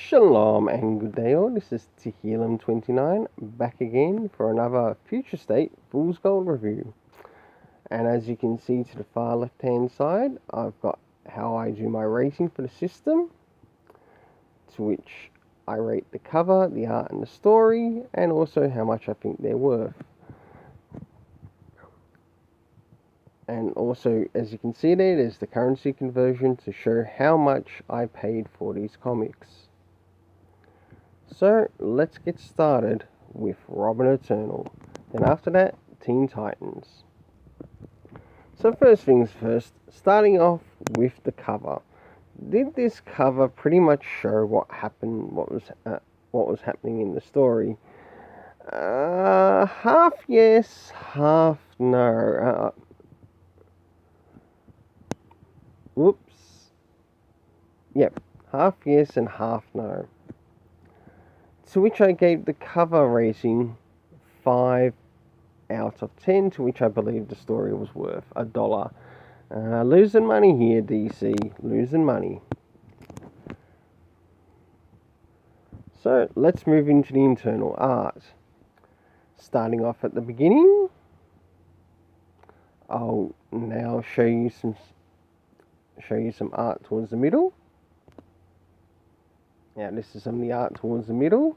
Shalom and good day all, this is Tehillim29 back again for another Future State Fool's Gold review. And as you can see to the far left hand side, I've got how I do my rating for the system, to which I rate the cover, the art and the story, and also how much I think they're worth. And also, as you can see there's the currency conversion to show how much I paid for these comics. So, let's get started with Robin Eternal. Then after that, Teen Titans. So first things first, starting off with the cover. Did this cover pretty much show what happened, what was happening in the story? Half yes, half no. Yep, half yes and half no. To which I gave the cover rating 5 out of 10, to which I believe the story was worth $1. Losing money here, DC, losing money. So let's move into the internal art. Starting off at the beginning, I'll now show you some art towards the middle. Now this is some of the art towards the middle.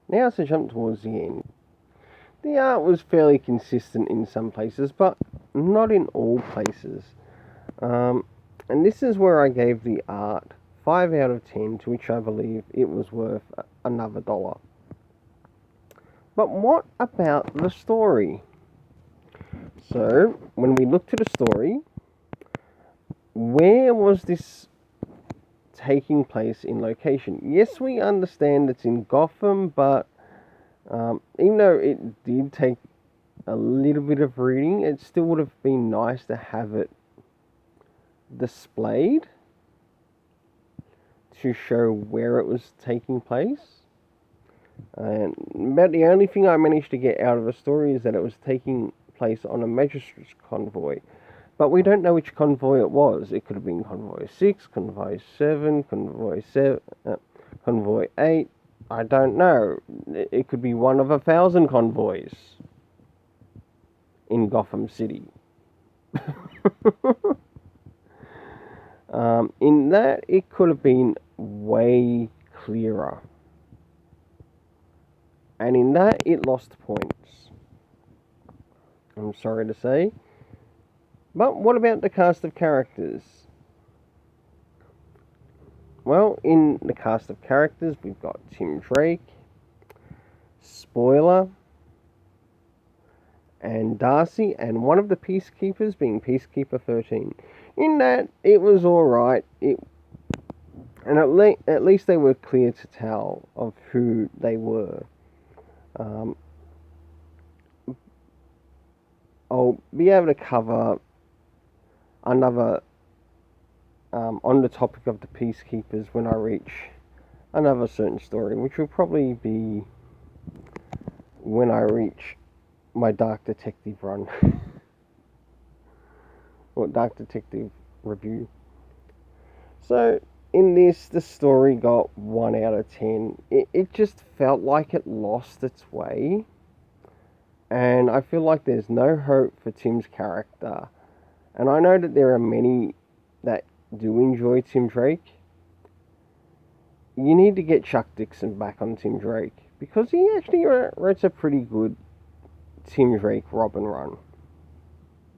Now to jump towards the end. The art was fairly consistent in some places, but not in all places. And this is where I gave the art 5 out of 10, to which I believe it was worth another $1. But what about the story? So, when we look to the story, where was this taking place in location? Yes, we understand it's in Gotham, but even though it did take a little bit of reading, it still would have been nice to have it displayed to show where it was taking place. And about the only thing I managed to get out of the story is that it was taking place on a magistrate's convoy. But we don't know which convoy it was. It could have been Convoy 6, Convoy 7, Convoy 8. I don't know. It could be one of 1,000 convoys in Gotham City. In that, it could have been way clearer. And in that, it lost points, I'm sorry to say. But what about the cast of characters? Well, in the cast of characters, we've got Tim Drake, Spoiler, and Darcy, and one of the Peacekeepers being Peacekeeper 13. In that, it was alright, and at least they were clear to tell of who they were. I'll be able to cover another on the topic of the Peacekeepers when I reach another certain story, which will probably be when I reach my Dark Detective run. Or Dark Detective review. So, in this, the story got 1 out of 10. It just felt like it lost its way. And I feel like there's no hope for Tim's character. And I know that there are many that do enjoy Tim Drake. You need to get Chuck Dixon back on Tim Drake, because he actually writes a pretty good Tim Drake Robin run.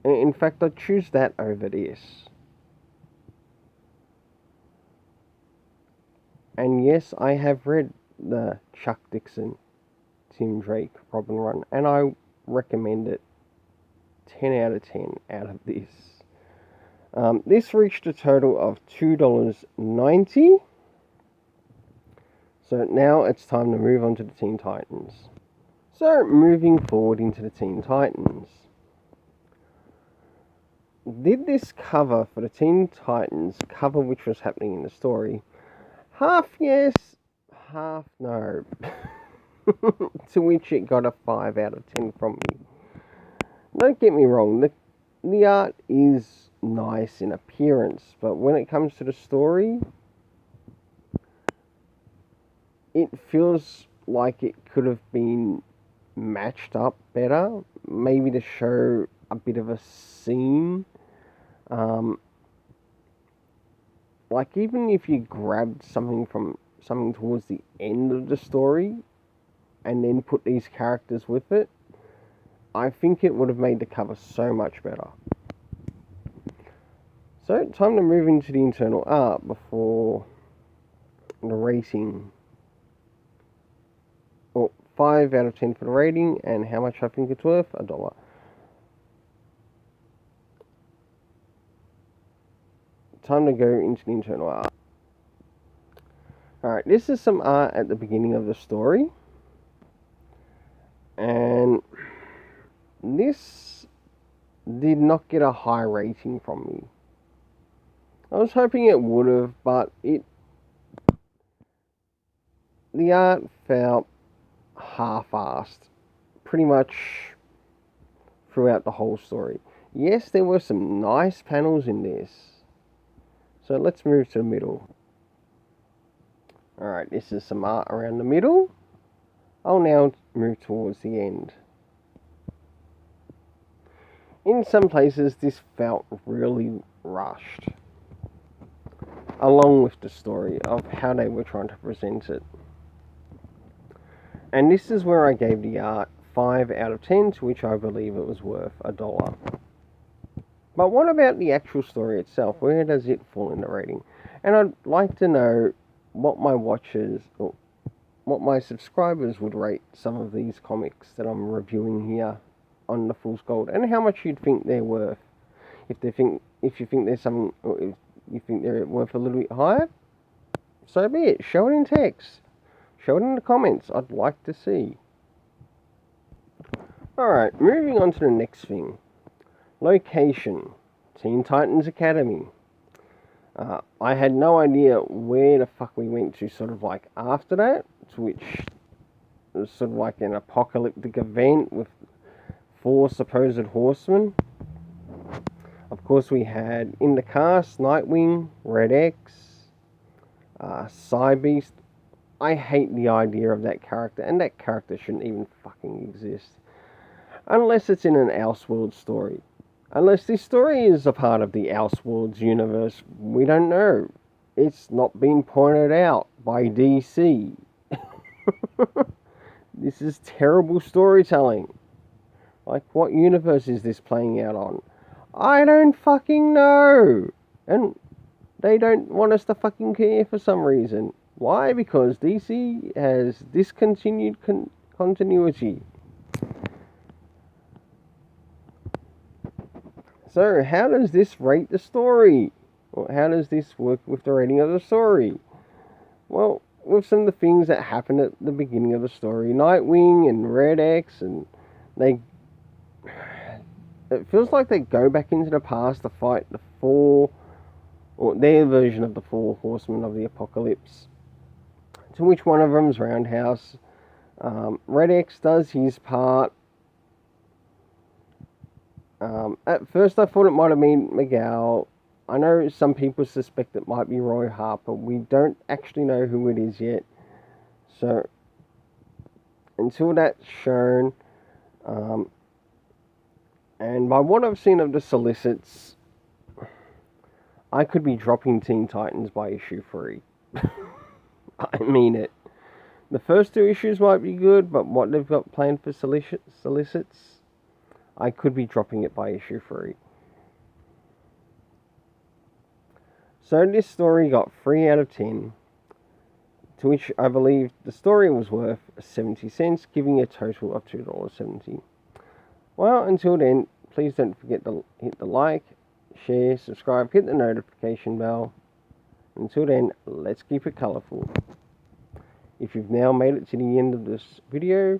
In fact, I'd choose that over this. And yes, I have read the Chuck Dixon Tim Drake Robin run, and I recommend it 10 out of 10 out of this. This reached a total of $2.90. So now it's time to move on to the Teen Titans. So moving forward into the Teen Titans. Did this cover for the Teen Titans cover which was happening in the story? Half yes, half no. To which it got a 5 out of 10 from me. Don't get me wrong, the art is nice in appearance, but when it comes to the story, it feels like it could have been matched up better, maybe to show a bit of a scene. Like even if you grabbed something towards the end of the story and then put these characters with it, I think it would have made the cover so much better. So, time to move into the internal art before the rating. Well, 5 out of 10 for the rating, and how much I think it's worth? $1. Time to go into the internal art. Alright, this is some art at the beginning of the story. And this did not get a high rating from me. I was hoping it would have, but the art felt half-assed pretty much throughout the whole story. Yes, there were some nice panels in this. So let's move to the middle. Alright, this is some art around the middle. I'll now move towards the end. In some places, this felt really rushed, along with the story of how they were trying to present it. And this is where I gave the art 5 out of 10, to which I believe it was worth $1. But what about the actual story itself? Where does it fall in the rating? And I'd like to know what my watchers, or what my subscribers would rate some of these comics that I'm reviewing here on the Fool's Gold, and how much you'd think they're worth. If you think there's something, or if you think they're worth a little bit higher, so be it. Show it in text. Show it in the comments. I'd like to see. Alright, moving on to the next thing. Location. Teen Titans Academy. I had no idea where the fuck we went to sort of like after that, which was sort of like an apocalyptic event with 4 supposed horsemen. Of course, we had in the cast Nightwing, Red X, Psybeast. I hate the idea of that character, and that character shouldn't even fucking exist. Unless it's in an Elseworlds story. Unless this story is a part of the Elseworlds universe, we don't know. It's not been pointed out by DC. This is terrible storytelling. Like, what universe is this playing out on? I don't fucking know. And they don't want us to fucking care for some reason. Why? Because DC has discontinued continuity. So, how does this rate the story? Or how does this work with the rating of the story? Well, with some of the things that happen at the beginning of the story, Nightwing and Red X, and it feels like they go back into the past to fight the 4, or their version of the 4 horsemen of the apocalypse. To which one of them's Roundhouse. Red X does his part. At first I thought it might have been Miguel. I know some people suspect it might be Roy Harper. We don't actually know who it is yet. So, until that's shown, and by what I've seen of the solicits, I could be dropping Teen Titans by issue 3. I mean it. The first 2 issues might be good, but what they've got planned for solicits, I could be dropping it by issue 3. So this story got 3 out of 10, to which I believe the story was worth 70 cents, giving a total of $2.70. Well, until then, please don't forget to hit the like, share, subscribe, hit the notification bell. Until then, let's keep it colourful. If you've now made it to the end of this video,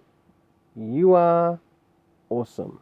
you are awesome.